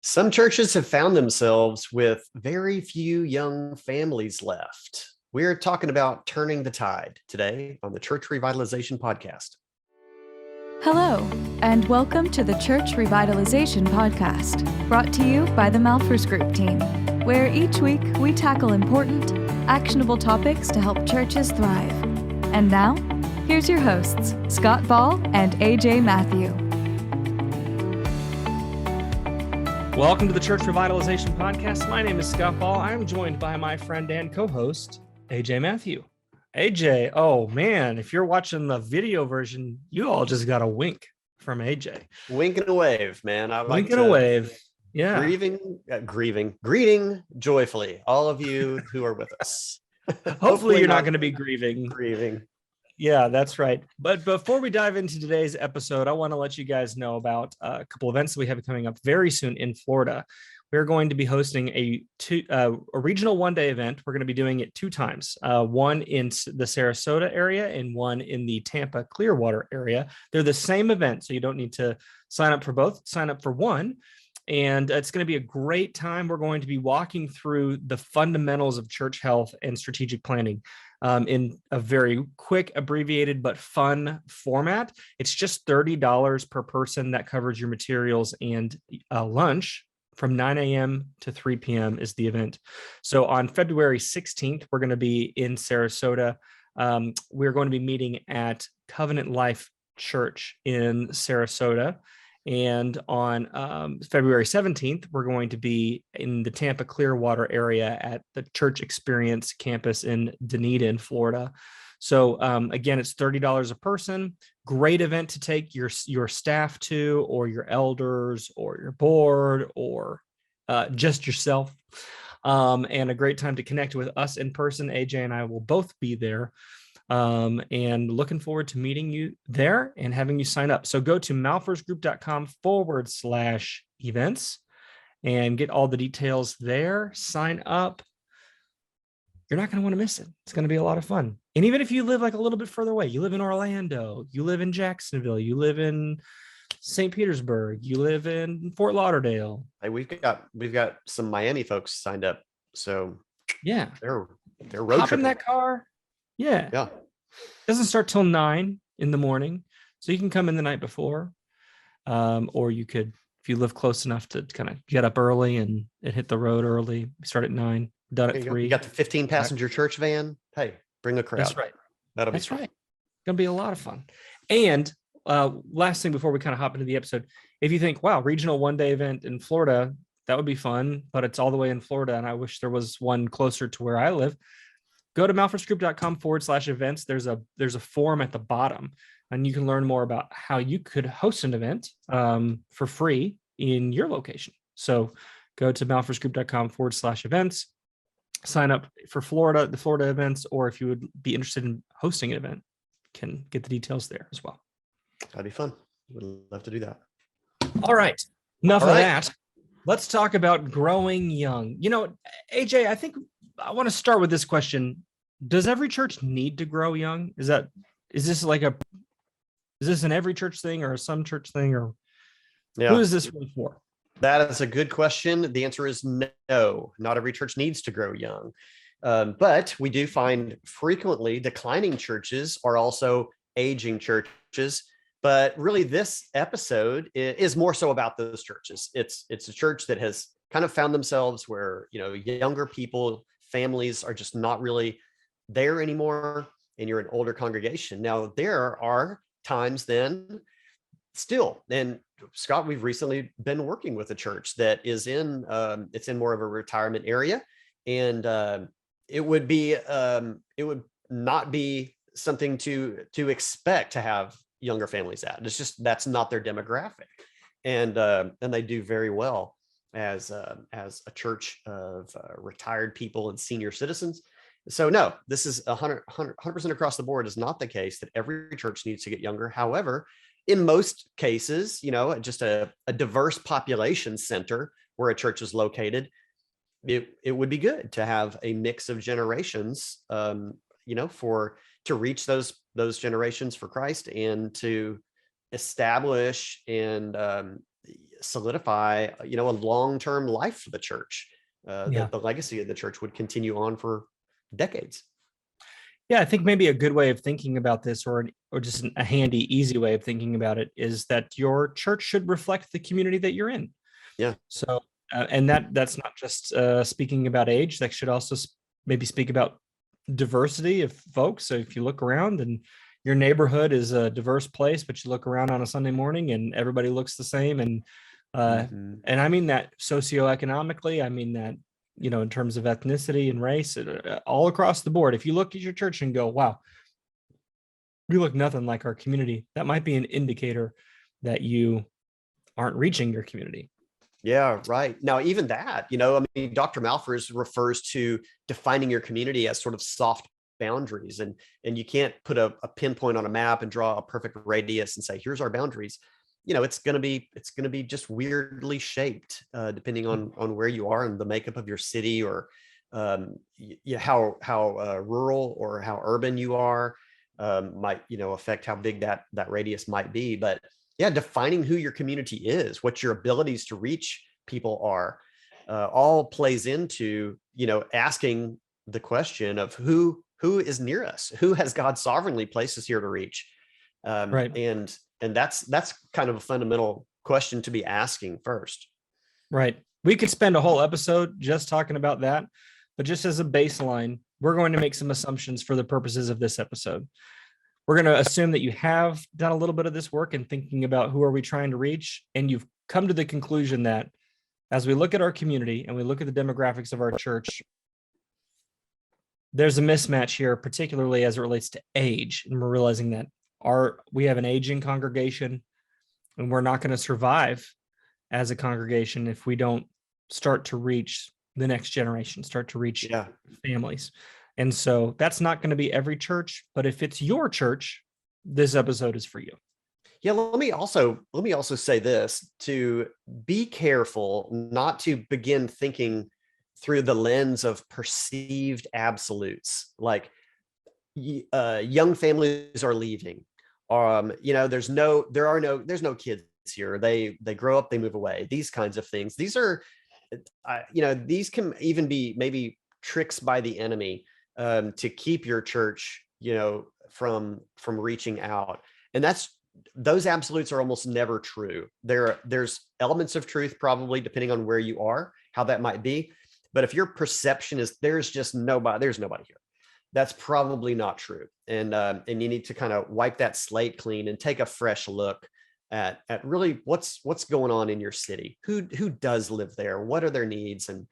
Some churches have found themselves with very few young families left. We're talking about turning the tide today on the Church Revitalization Podcast. Hello, and welcome to the Church Revitalization Podcast, brought to you by the Malphurs Group team, where each week we tackle important, actionable topics to help churches thrive. And now, here's your hosts, Scott Ball and AJ Matthew. Welcome to the Church Revitalization Podcast. My name is Scott Ball. I'm joined by my friend and co-host, AJ Matthew. AJ, oh man, if you're watching the video version, you all just got a wink from AJ. Wink and a wave, man. I like wink and a wave. Yeah. Greeting joyfully, all of you who are with us. Hopefully you're not going to be grieving. Yeah, that's right. But before we dive into today's episode, I want to let you guys know about a couple events that we have coming up very soon in Florida. We're going to be hosting a regional one-day event. We're going to be doing it two times, one in the Sarasota area and one in the Tampa Clearwater area. They're the same event, so you don't need to sign up for both. Sign up for one, and it's going to be a great time. We're going to be walking through the fundamentals of church health and strategic planning in a very quick, abbreviated, but fun format. It's just $30 per person. That covers your materials and lunch. From 9 a.m. to 3 p.m. is the event. So on February 16th, we're going to be in Sarasota. We're going to be meeting at Covenant Life Church in Sarasota. And on February 17th, we're going to be in the Tampa Clearwater area at the Church Experience campus in Dunedin, Florida. So again, it's $30 a person. Great event to take your staff to, or your elders, or your board, or just yourself. And a great time to connect with us in person. AJ and I will both be there. And looking forward to meeting you there and having you sign up. So go to malphursgroup.com/events and get all the details there. Sign up. You're not going to want to miss it. It's going to be a lot of fun. And even if you live like a little bit further away, you live in Orlando, you live in Jacksonville, you live in St. Petersburg, you live in Fort Lauderdale. Hey, we've got some Miami folks signed up. So yeah, they're road hop in that car. Yeah. Yeah. It doesn't start till 9 in the morning. So you can come in the night before. Or you could, if you live close enough to kind of get up early and hit the road early, start at 9, done at 3. You got the 15 passenger church van. Hey, bring a crowd. That's right. That's right. Gonna be a lot of fun. And last thing before we kind of hop into the episode, if you think, wow, regional one-day event in Florida, that would be fun, but it's all the way in Florida, and I wish there was one closer to where I live. Go to malphursgroup.com/events. There's a form at the bottom, and you can learn more about how you could host an event for free in your location. So go to malphursgroup.com/events. Sign up for the Florida events, or if you would be interested in hosting an event, can get the details there as well. That'd be fun. Would love to do that. All right. Enough of that. Let's talk about growing young. You know, AJ, I think I want to start with this question. Does every church need to grow young? Is this an every church thing or a some church thing, or who is this really for? That is a good question. The answer is no. Not every church needs to grow young. But we do find frequently declining churches are also aging churches. But really, this episode is more so about those churches. It's a church that has kind of found themselves where, younger people, families are just not really there anymore, and you're an older congregation. Now, there are times then still, and Scott, we've recently been working with a church that is it's in more of a retirement area, and it would not be something to expect to have younger families at. It's just, that's not their demographic, and they do very well as a church of retired people and senior citizens. So no, this is 100% across the board is not the case that every church needs to get younger. However, in most cases, just a diverse population center where a church is located, it would be good to have a mix of generations, to reach those generations for Christ and to establish and solidify, a long-term life for the church. The legacy of the church would continue on for decades. Yeah, I think maybe a good way of thinking about this, or just a handy, easy way of thinking about it, is that your church should reflect the community that you're in. Yeah. So, and that's not just speaking about age. That should also maybe speak about diversity of folks. So if you look around and your neighborhood is a diverse place, but you look around on a Sunday morning and everybody looks the same, and and I mean that socioeconomically, I mean that, in terms of ethnicity and race, all across the board. If you look at your church and go, wow, we look nothing like our community, that might be an indicator that you aren't reaching your community. Yeah, right. Now, even that, Dr. Malphurs refers to defining your community as sort of soft boundaries, and you can't put a pinpoint on a map and draw a perfect radius and say, here's our boundaries. It's going to be just weirdly shaped, depending on where you are and the makeup of your city, or how rural or how urban you are, might, affect how big that radius might be. But yeah, defining who your community is, what your abilities to reach people are, all plays into, asking the question of who is near us, who has God sovereignly placed us here to reach. Right. And that's kind of a fundamental question to be asking first. Right. We could spend a whole episode just talking about that, but just as a baseline, we're going to make some assumptions for the purposes of this episode. We're going to assume that you have done a little bit of this work in thinking about who are we trying to reach, and you've come to the conclusion that as we look at our community and we look at the demographics of our church, there's a mismatch here, particularly as it relates to age. And we're realizing that we have an aging congregation, and we're not going to survive as a congregation if we don't start to reach the next generation, start to reach families. And so that's not going to be every church, but if it's your church, this episode is for you. Yeah, let me also say this: to be careful not to begin thinking through the lens of perceived absolutes, like young families are leaving. There's no kids here. They grow up, they move away. These kinds of things. These are, these can even be maybe tricks by the enemy to keep your church, from reaching out. And those absolutes are almost never true. There's elements of truth, probably, depending on where you are, how that might be. But if your perception is there's nobody here, that's probably not true. And you need to kind of wipe that slate clean and take a fresh look at really what's going on in your city. Who does live there? What are their needs? And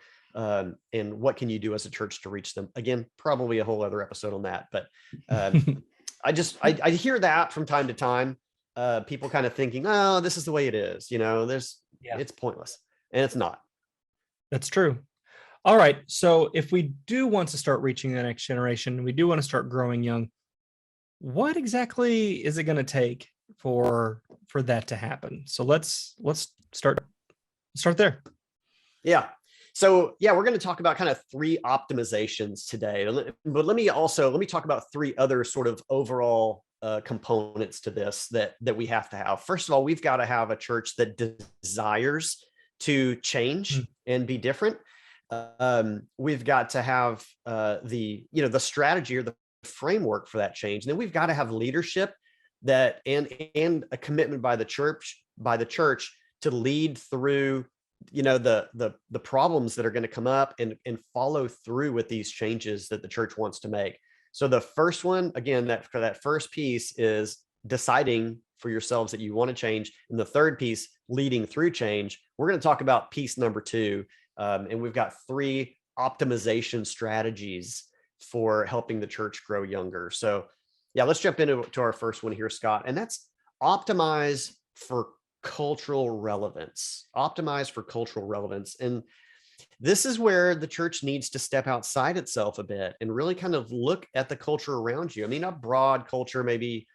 what can you do as a church to reach them? Again, probably a whole other episode on that. But I hear that from time to time. People kind of thinking, oh, this is the way it is. It's pointless, and it's not. That's true. All right. So if we do want to start reaching the next generation, we do want to start growing young, what exactly is it going to take for that to happen? So let's start there. Yeah. So we're going to talk about kind of 3 optimizations today, but let me talk about 3 other sort of overall components to this that we have to have. First of all, we've got to have a church that desires to change and be different. We've got to have the strategy or the framework for that change. And then we've got to have leadership that and a commitment by the church to lead through the problems that are going to come up and follow through with these changes that the church wants to make. So the first one, again, that first piece is deciding for yourselves that you want to change. And the third piece, leading through change. We're going to talk about piece number 2. And we've got 3 optimization strategies for helping the church grow younger. So let's jump into our first one here, Scott. And that's optimize for cultural relevance. Optimize for cultural relevance. And this is where the church needs to step outside itself a bit and really kind of look at the culture around you. I mean, a broad culture, maybe,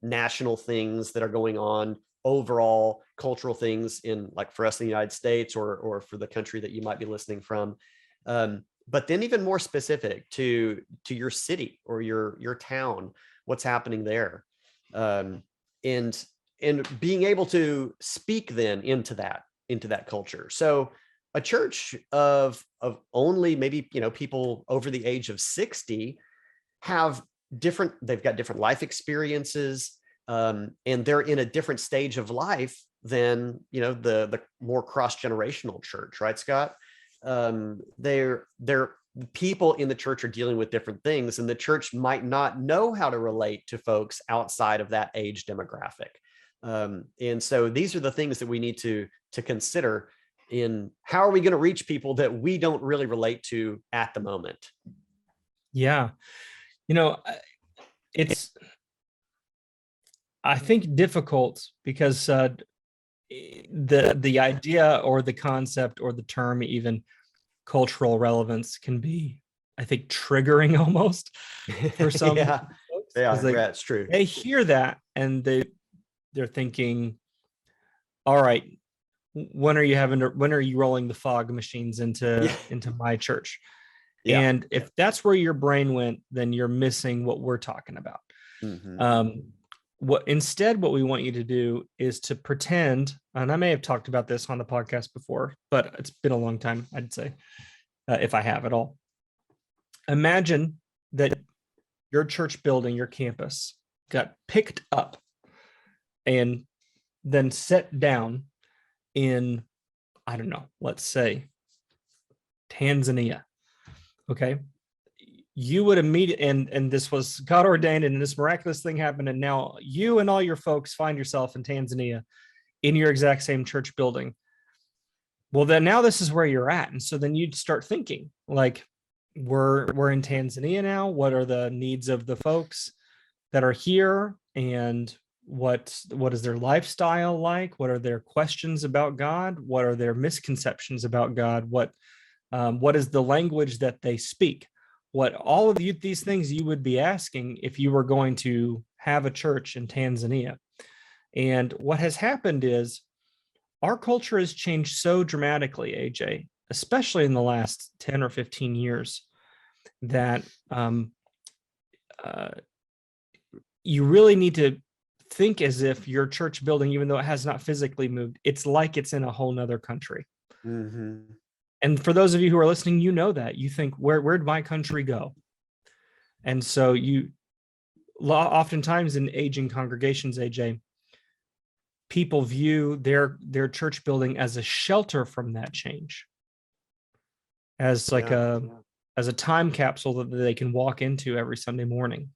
national things that are going on, overall cultural things in, like, for us in the United States or for the country that you might be listening from. But then even more specific to your city or your town, what's happening there. And being able to speak then into that culture. So a church of only maybe, people over the age of 60 they've got different life experiences, and they're in a different stage of life than, the more cross-generational church, right, Scott? They're people in the church are dealing with different things, and the church might not know how to relate to folks outside of that age demographic. And so these are the things that we need to consider in how are we going to reach people that we don't really relate to at the moment. Yeah. It's, I think, difficult because the idea or the concept or the term even cultural relevance can be, I think, triggering almost for some yeah, folks. that's true. They hear that and they're thinking, all right, when are you rolling the fog machines into my church? Yeah. And if that's where your brain went, then you're missing what we're talking about. Mm-hmm. What we want you to do is to pretend, and I may have talked about this on the podcast before, but it's been a long time, I'd say, if I have at all. Imagine that your church building, your campus, got picked up and then set down in, I don't know, let's say Tanzania. Okay. You would immediately, and this was God ordained, and this miraculous thing happened. And now you and all your folks find yourself in Tanzania in your exact same church building. Well, then now this is where you're at. And so then you'd start thinking like, we're in Tanzania now. What are the needs of the folks that are here? And what is their lifestyle like? What are their questions about God? What are their misconceptions about God? What is the language that they speak? What all of these things you would be asking if you were going to have a church in Tanzania. And what has happened is our culture has changed so dramatically, AJ, especially in the last 10 or 15 years, that you really need to think as if your church building, even though it has not physically moved, it's like it's in a whole nother country. Mm-hmm. And for those of you who are listening, that you think, where'd my country go? And so oftentimes in aging congregations, AJ, people view their church building as a shelter from that change, as like as a time capsule that they can walk into every Sunday morning,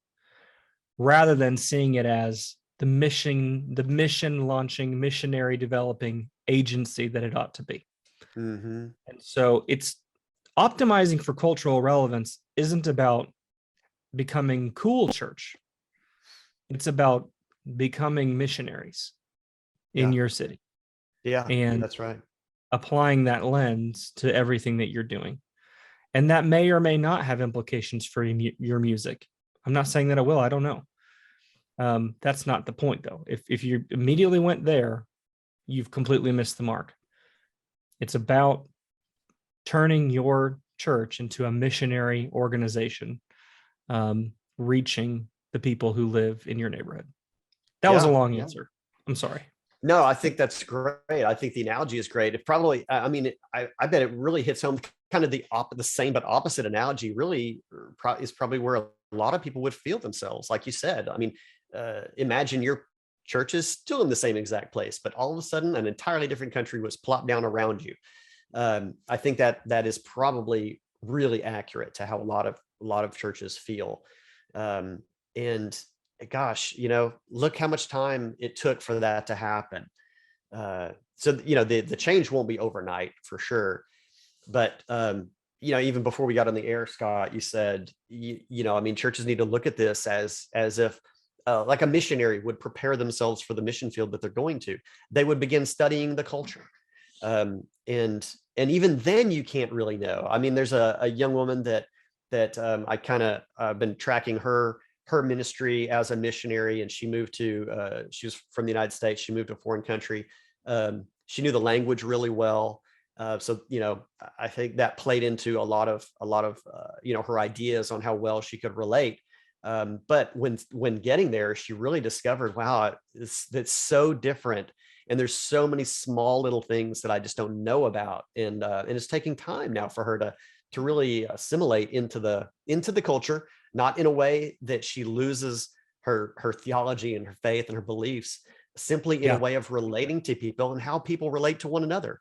rather than seeing it as the mission launching, missionary developing agency that it ought to be. Mm-hmm. And so it's optimizing for cultural relevance isn't about becoming cool church. It's about becoming missionaries in your city. Yeah, and that's right. Applying that lens to everything that you're doing. And that may or may not have implications for your music. I'm not saying that it will. I don't know. That's not the point, though. If you immediately went there, you've completely missed the mark. It's about turning your church into a missionary organization, reaching the people who live in your neighborhood. That was a long answer. I'm sorry. No, I think that's great. I think the analogy is great. It probably, I bet it really hits home kind of the same but opposite analogy really is probably where a lot of people would feel themselves. Like you said, imagine your church is still in the same exact place, but all of a sudden an entirely different country was plopped down around you. I think that is probably really accurate to how a lot of churches feel. And gosh, look how much time it took for that to happen. So the change won't be overnight for sure. But even before we got on the air, Scott, you said, churches need to look at this as if like a missionary would prepare themselves for the mission field that they're going to. They would begin studying the culture. And even then you can't really know. There's a young woman that I kind of been tracking her ministry as a missionary, and she moved to, she was from the United States. She moved to a foreign country. She knew the language really well. So, I think that played into a lot of her ideas on how well she could relate. But when getting there, she really discovered, wow, it's so different. And there's so many small little things that I just don't know about. And it's taking time now for her to really assimilate into the culture, not in a way that she loses her theology and her faith and her beliefs, simply in a way of relating to people and how people relate to one another.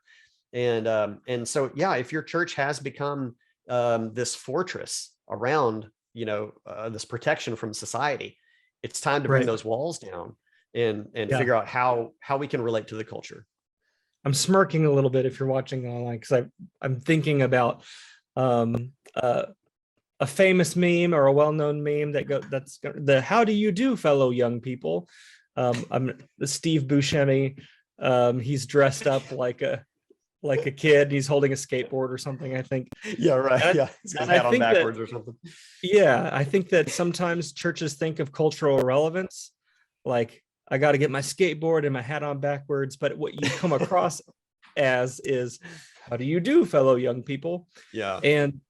And so, yeah, if your church has become this fortress around, this protection from society, it's time to bring those walls down and figure out how we can relate to the culture. I'm smirking a little bit if you're watching online, because I'm thinking about a famous meme or a well-known meme that's the "How do you do, fellow young people?" I'm Steve Buscemi. He's dressed up like a kid. He's holding a skateboard or something, I think. Yeah, right. Yeah, he's got his hat on backwards or something. Yeah, I think that sometimes churches think of cultural relevance like, I got to get my skateboard and my hat on backwards. But what you come across as is, how do you do, fellow young people? Yeah. And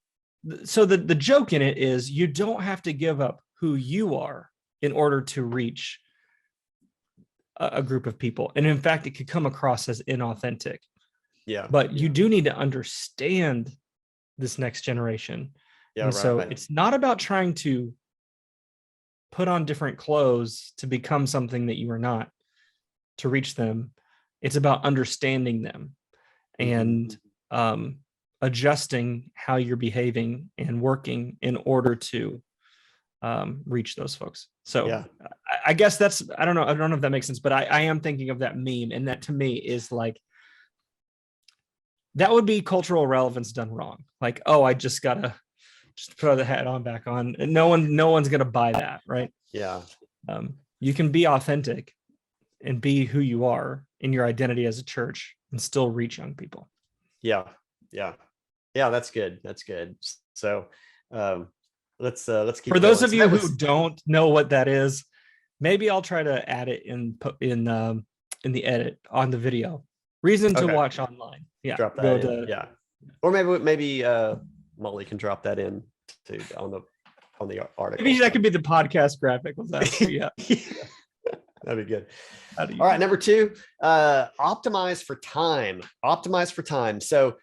so the joke in it is, you don't have to give up who you are in order to reach a group of people. And in fact, it could come across as inauthentic. Yeah. But you do need to understand this next generation. Yeah. And so it's not about trying to put on different clothes to become something that you are not, to reach them. It's about understanding them and adjusting how you're behaving and working in order to reach those folks. So I guess I don't know if that makes sense, but I am thinking of that meme, and that to me is like, that would be cultural relevance done wrong. Like, oh, I just gotta throw the hat on back on, and no one's gonna buy that, right? Yeah. You can be authentic and be who you are in your identity as a church and still reach young people. Yeah. That's good. So let's keep for those going. of you who don't know what that is, maybe I'll try to add it in the edit on the video. Reason to watch online. Yeah. Drop that in. Yeah. Or maybe Molly can drop that in on the article. Maybe that could be the podcast graphic with that. Yeah. That'd be good. All right. Number 2, optimize for time. So,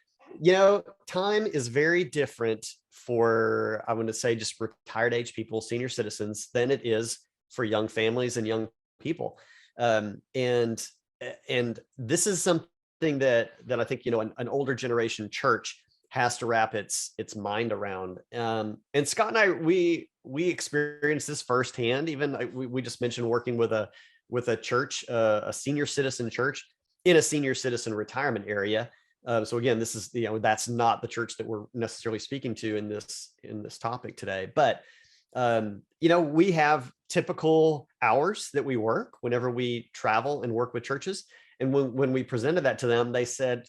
time is very different for, I want to say, just retired age people, senior citizens, than it is for young families and young people. And this is something that I think, an older generation church has to wrap its mind around. And Scott and I, we experienced this firsthand. Even we just mentioned working with a church, a senior citizen church in a senior citizen retirement area. So again, this is, that's not the church that we're necessarily speaking to in this topic today. But we have typical hours that we work whenever we travel and work with churches. And when we presented that to them, they said,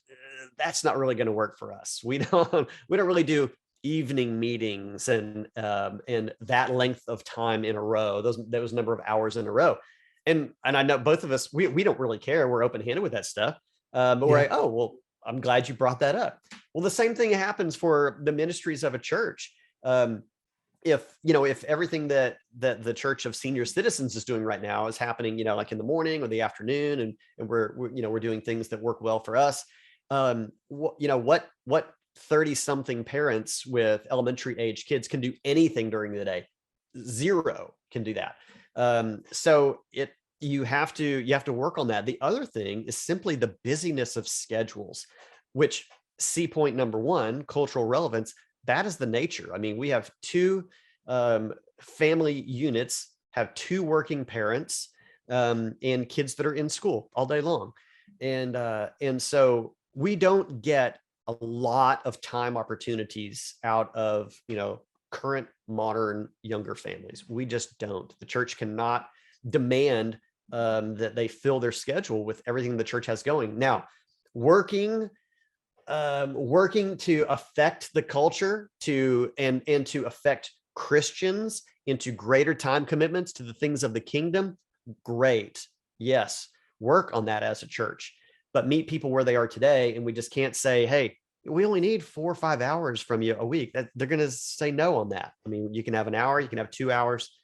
that's not really going to work for us. We don't really do evening meetings and that length of time in a row, those number of hours in a row. And I know both of us, we don't really care. We're open-handed with that stuff. But we're like, oh, well, I'm glad you brought that up. Well, the same thing happens for the ministries of a church. If everything that the Church of Senior Citizens is doing right now is happening, like in the morning or the afternoon, and we're doing things that work well for us. What 30-something parents with elementary age kids can do anything during the day? 0 can do that. So you have to work on that. The other thing is simply the busyness of schedules, which C point number 1, cultural relevance. That is the nature. I mean, we have 2 family units, have 2 working parents, and kids that are in school all day long. And so we don't get a lot of time opportunities out of, current modern younger families. We just don't. The church cannot demand that they fill their schedule with everything the church has going. Now, working to affect the culture, and to affect Christians into greater time commitments to the things of the kingdom, great. Yes, work on that as a church, but meet people where they are today. And we just can't say, hey, we only need 4 or 5 hours from you a week. That they're going to say no on that. I mean, you can have an hour, you can have 2 hours,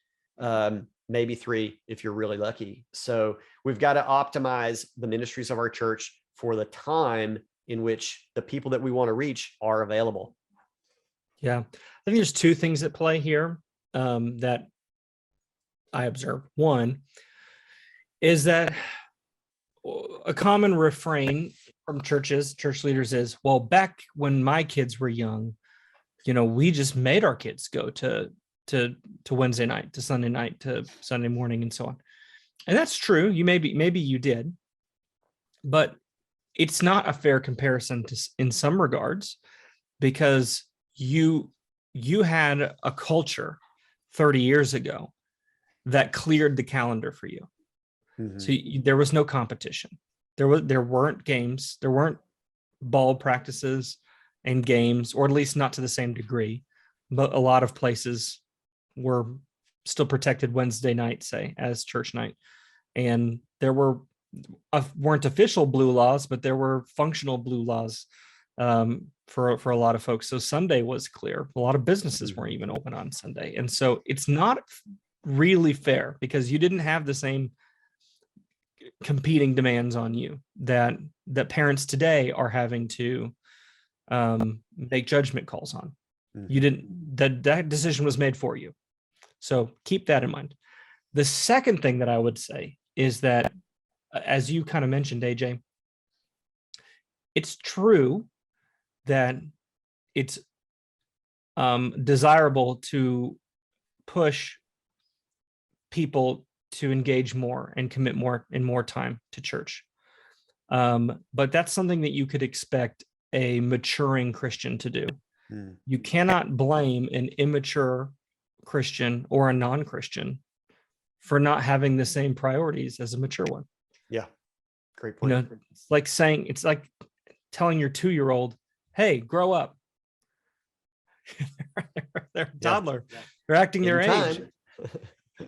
maybe 3 if you're really lucky. So we've got to optimize the ministries of our church for the time in which the people that we want to reach are available. Yeah, I think there's 2 things at play here that I observe. One is that a common refrain from church leaders is, well, back when my kids were young, we just made our kids go to Wednesday night, to Sunday night, to Sunday morning, and so on. And that's true. Maybe you did, but it's not a fair comparison in some regards, because you had a culture 30 years ago that cleared the calendar for you. Mm-hmm. So there was no competition. There weren't games. There weren't ball practices and games, or at least not to the same degree. But a lot of places were still protected Wednesday night, say, as church night. And there weren't official blue laws, but there were functional blue laws for a lot of folks. So Sunday was clear. A lot of businesses weren't even open on Sunday. And so it's not really fair, because you didn't have the same competing demands on you that parents today are having to make judgment calls on. You didn't, that decision was made for you. So keep that in mind. The second thing that I would say is that, as you kind of mentioned, AJ, it's true that it's desirable to push people to engage more and commit more time to church. But that's something that you could expect a maturing Christian to do. You cannot blame an immature Christian or a non-Christian for not having the same priorities as a mature one. Yeah. Great point. It's like telling your 2-year-old, hey, grow up. They're a toddler. Yeah. They're acting their age.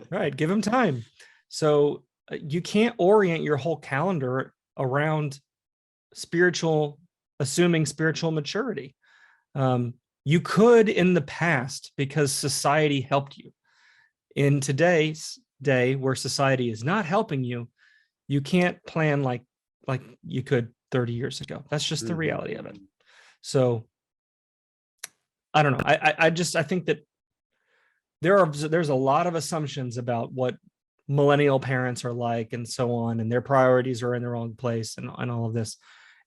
Right. Give them time. So you can't orient your whole calendar around assuming spiritual maturity. You could in the past, because society helped you. In today's day, where society is not helping you, you can't plan like you could 30 years ago. That's just the reality of it. So I don't know. I think that there's a lot of assumptions about what millennial parents are like and so on, and their priorities are in the wrong place and all of this.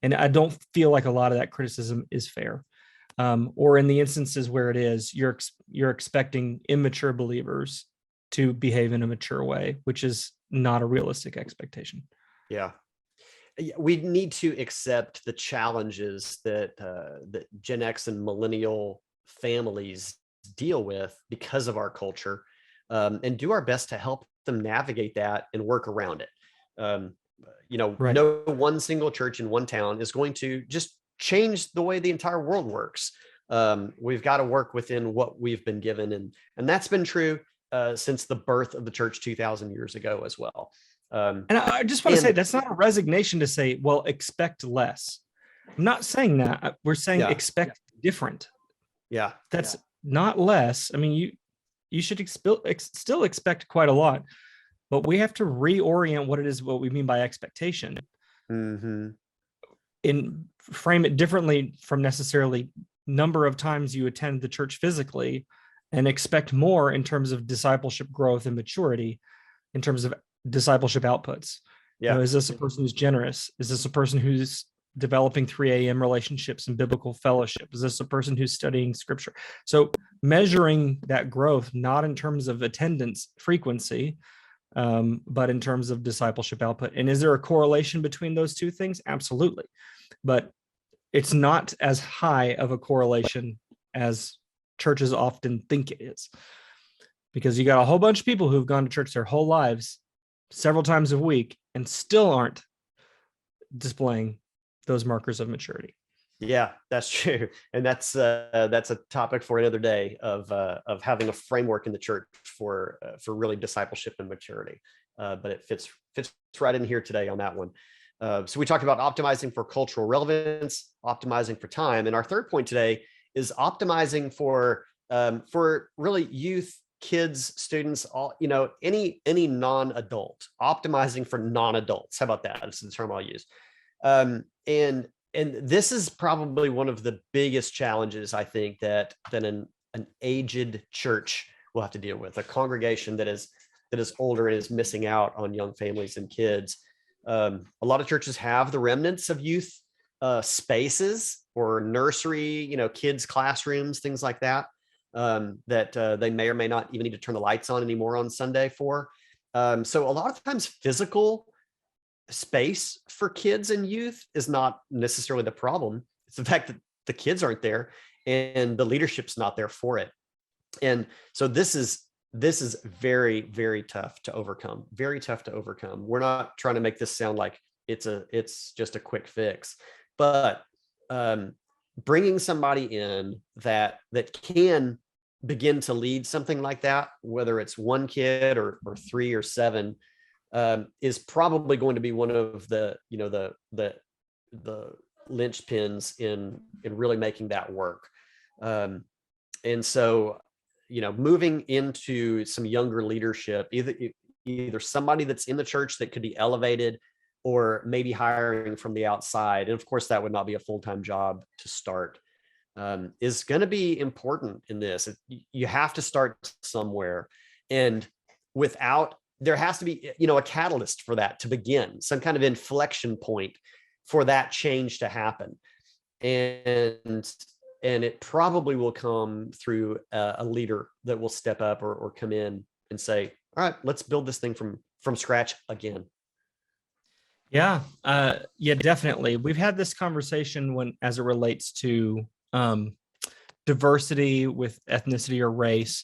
And I don't feel like a lot of that criticism is fair. Or in the instances where it is, you're expecting immature believers to behave in a mature way, which is not a realistic expectation. Yeah. We need to accept the challenges that Gen X and millennial families deal with because of our culture, and do our best to help them navigate that and work around it. Right. No one single church in one town is going to just change the way the entire world works. We've got to work within what we've been given, and that's been true since the birth of the church 2,000 years ago as well. And I just want to say, that's not a resignation to say, well, expect less. I'm not saying that. We're saying expect different. Yeah. That's not less. I mean, you should still expect quite a lot, but we have to reorient what we mean by expectation. Mm-hmm. And frame it differently from necessarily number of times you attend the church physically, and expect more in terms of discipleship growth and maturity, in terms of discipleship outputs. Yeah. Is this a person who's generous? Is this a person who's developing 3 a.m. relationships and biblical fellowship? Is this a person who's studying scripture? So measuring that growth, not in terms of attendance frequency, but in terms of discipleship output. And is there a correlation between those two things? Absolutely. But it's not as high of a correlation as churches often think it is, because you got a whole bunch of people who've gone to church their whole lives several times a week and still aren't displaying those markers of maturity. Yeah, that's true. And that's a topic for another day of having a framework in the church for really discipleship and maturity. But it fits right in here today on that one. So we talked about optimizing for cultural relevance, optimizing for time. And our third point today is optimizing for really youth kids, students, all, any non-adult, optimizing for non-adults. How about that? That's the term I'll use. And this is probably one of the biggest challenges, I think, that an aged church will have to deal with, a congregation that is older and is missing out on young families and kids. A lot of churches have the remnants of youth spaces or nursery, kids classrooms, things like that, that they may or may not even need to turn the lights on anymore on Sunday for. So a lot of times physical space for kids and youth is not necessarily the problem. It's the fact that the kids aren't there and the leadership's not there for it. And so this is very, very tough to overcome. Very tough to overcome. We're not trying to make this sound like it's just a quick fix, but bringing somebody in that can begin to lead something like that, whether it's one kid or 3 or 7, is probably going to be one of the linchpins in really making that work. And so, moving into some younger leadership, either somebody that's in the church that could be elevated, or maybe hiring from the outside. And of course, that would not be a full-time job to start, is going to be important in this. You have to start somewhere. And there has to be, a catalyst for that to begin, some kind of inflection point for that change to happen. And it probably will come through a leader that will step up or come in and say, all right, let's build this thing from scratch again. Yeah, definitely. We've had this conversation as it relates to diversity with ethnicity or race.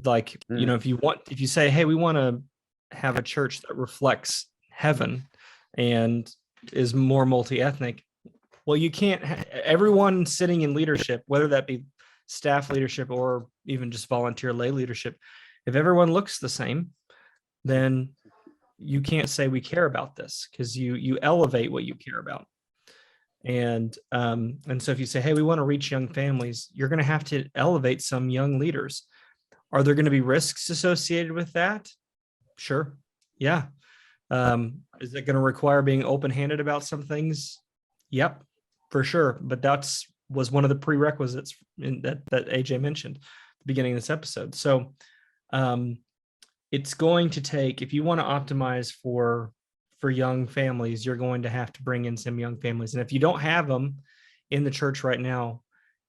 Like, if you say, hey, we want to have a church that reflects heaven and is more multi-ethnic. Well, you can't everyone sitting in leadership, whether that be staff leadership or even just volunteer lay leadership, if everyone looks the same, then you can't say we care about this, because you elevate what you care about. And so if you say, hey, we want to reach young families, you're going to have to elevate some young leaders. Are there going to be risks associated with that? Sure. Yeah. Is it going to require being open-handed about some things? Yep, for sure. But was one of the prerequisites that AJ mentioned at the beginning of this episode. So it's going to take, if you want to optimize for young families, you're going to have to bring in some young families. And if you don't have them in the church right now,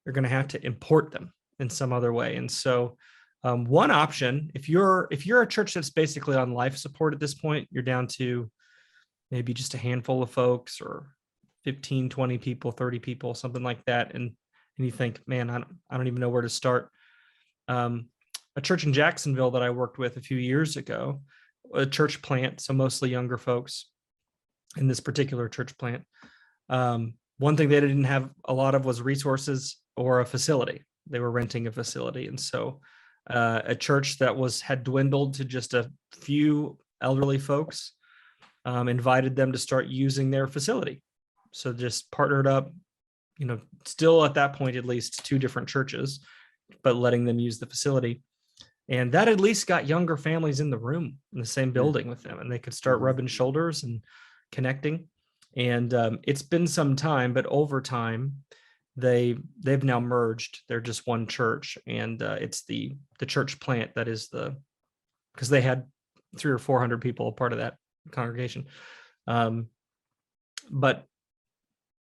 you're going to have to import them in some other way. And so one option, if you're a church that's basically on life support at this point, you're down to maybe just a handful of folks, or 15, 20 people, 30 people, something like that. And you think, man, I don't even know where to start. A church in Jacksonville that I worked with a few years ago, a church plant, so mostly younger folks in this particular church plant. One thing they didn't have a lot of was resources or a facility. They were renting a facility. And so a church that had dwindled to just a few elderly folks, invited them to start using their facility. So just partnered up, still at that point, at least 2 different churches, but letting them use the facility. And that at least got younger families in the room in the same building with them, and they could start rubbing shoulders and connecting. And it's been some time, but over time, they've now merged. They're just one church, and it's the church plant that is because they had 300 or 400 people a part of that congregation. But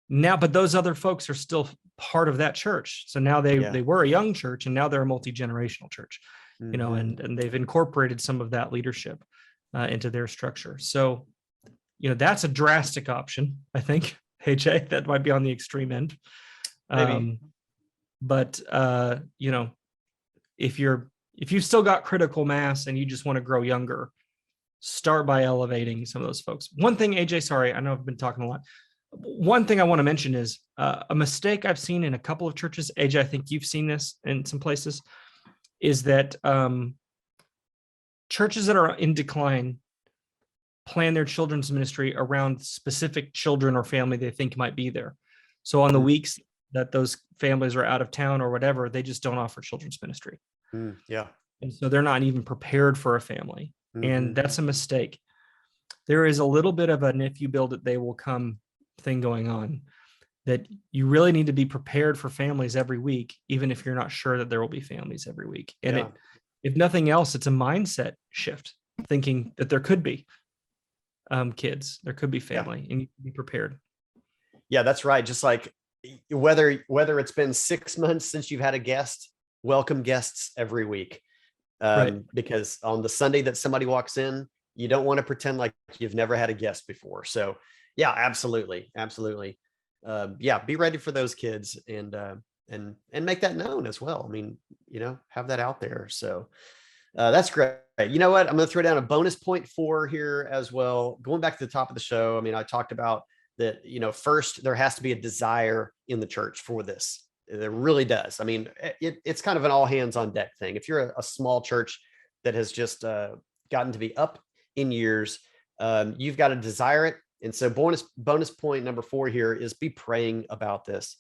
those other folks are still part of that church. So now they were a young church, and now they're a multi-generational church. And they've incorporated some of that leadership into their structure. So, that's a drastic option, I think, AJ, that might be on the extreme end. But if you've still got critical mass and you just want to grow younger, start by elevating some of those folks. One thing, AJ, sorry, I know I've been talking a lot. One thing I want to mention is a mistake I've seen in a couple of churches. AJ, I think you've seen this in some places, is that churches that are in decline plan their children's ministry around specific children or family they think might be there. So on the weeks that those families are out of town or whatever, they just don't offer children's ministry. Yeah. And so they're not even prepared for a family. Mm-hmm. And that's a mistake. There is a little bit of an if you build it, they will come thing going on, that you really need to be prepared for families every week, even if you're not sure that there will be families every week. And if nothing else, it's a mindset shift, thinking that there could be kids, there could be family, and you can be prepared. Yeah, that's right. Just like whether it's been 6 months since you've had a guest, welcome guests every week. Right. Because on the Sunday that somebody walks in, you don't want to pretend like you've never had a guest before. So yeah, absolutely. Be ready for those kids and make that known as well. I mean, have that out there. So that's great. You know what? I'm going to throw down a bonus point for here as well. Going back to the top of the show. I mean, I talked about that, first there has to be a desire in the church for this. There really does. I mean, it's kind of an all hands on deck thing. If you're a small church that has just gotten to be up in years, you've got to desire it. And so bonus point number 4 here is be praying about this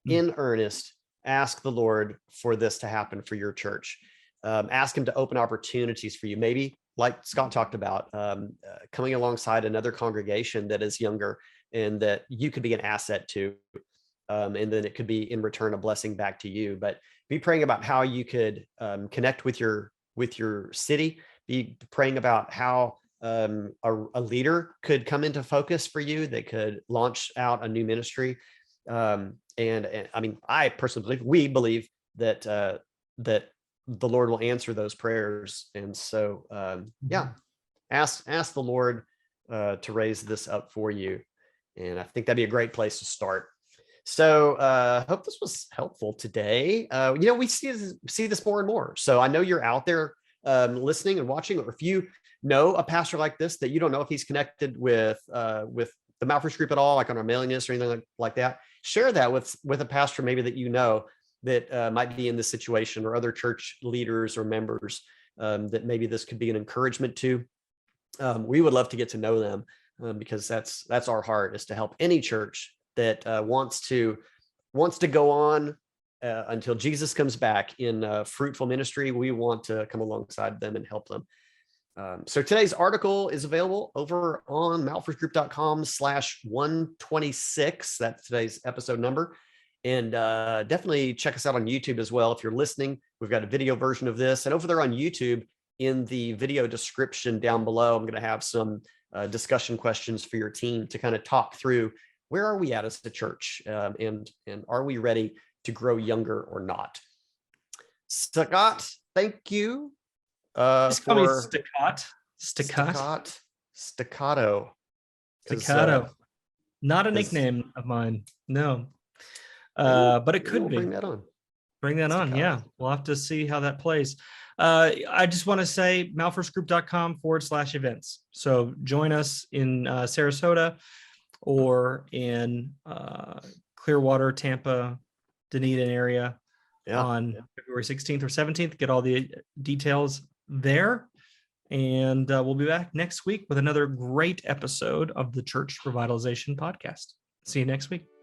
in earnest. Ask the Lord for this to happen for your church. Ask him to open opportunities for you. Maybe like Scott talked about, coming alongside another congregation that is younger and that you could be an asset to. And then it could be in return a blessing back to you. But be praying about how you could connect with your city. Be praying about how a leader could come into focus for you. They could launch out a new ministry. And I mean, I personally believe that that the Lord will answer those prayers. And so, ask the Lord to raise this up for you. And I think that'd be a great place to start. So hope this was helpful today. We see this more and more. So I know you're out there listening and watching, or if you know a pastor like this that you don't know if he's connected with the Malfers Group at all, like on our mailing list or anything like that, share that with a pastor maybe that that might be in this situation, or other church leaders or members that maybe this could be an encouragement to. We would love to get to know them because that's our heart, is to help any church that wants to go on until Jesus comes back in fruitful ministry. We want to come alongside them and help them. So today's article is available over on malfersgroup.com/126. That's today's episode number. And definitely check us out on YouTube as well. If you're listening, we've got a video version of this. And over there on YouTube, in the video description down below, I'm going to have some discussion questions for your team to kind of talk through, where are we at as a church? And are we ready to grow younger or not? Scott, thank you. Just call me Staccato. Not a nickname of mine. No. But it could be. Bring that on. Yeah. We'll have to see how that plays. I just want to say malfersgroup.com/events. So join us in Sarasota or in Clearwater, Tampa, Dunedin area on February 16th or 17th. Get all the details there. And we'll be back next week with another great episode of the Church Revitalization Podcast. See you next week.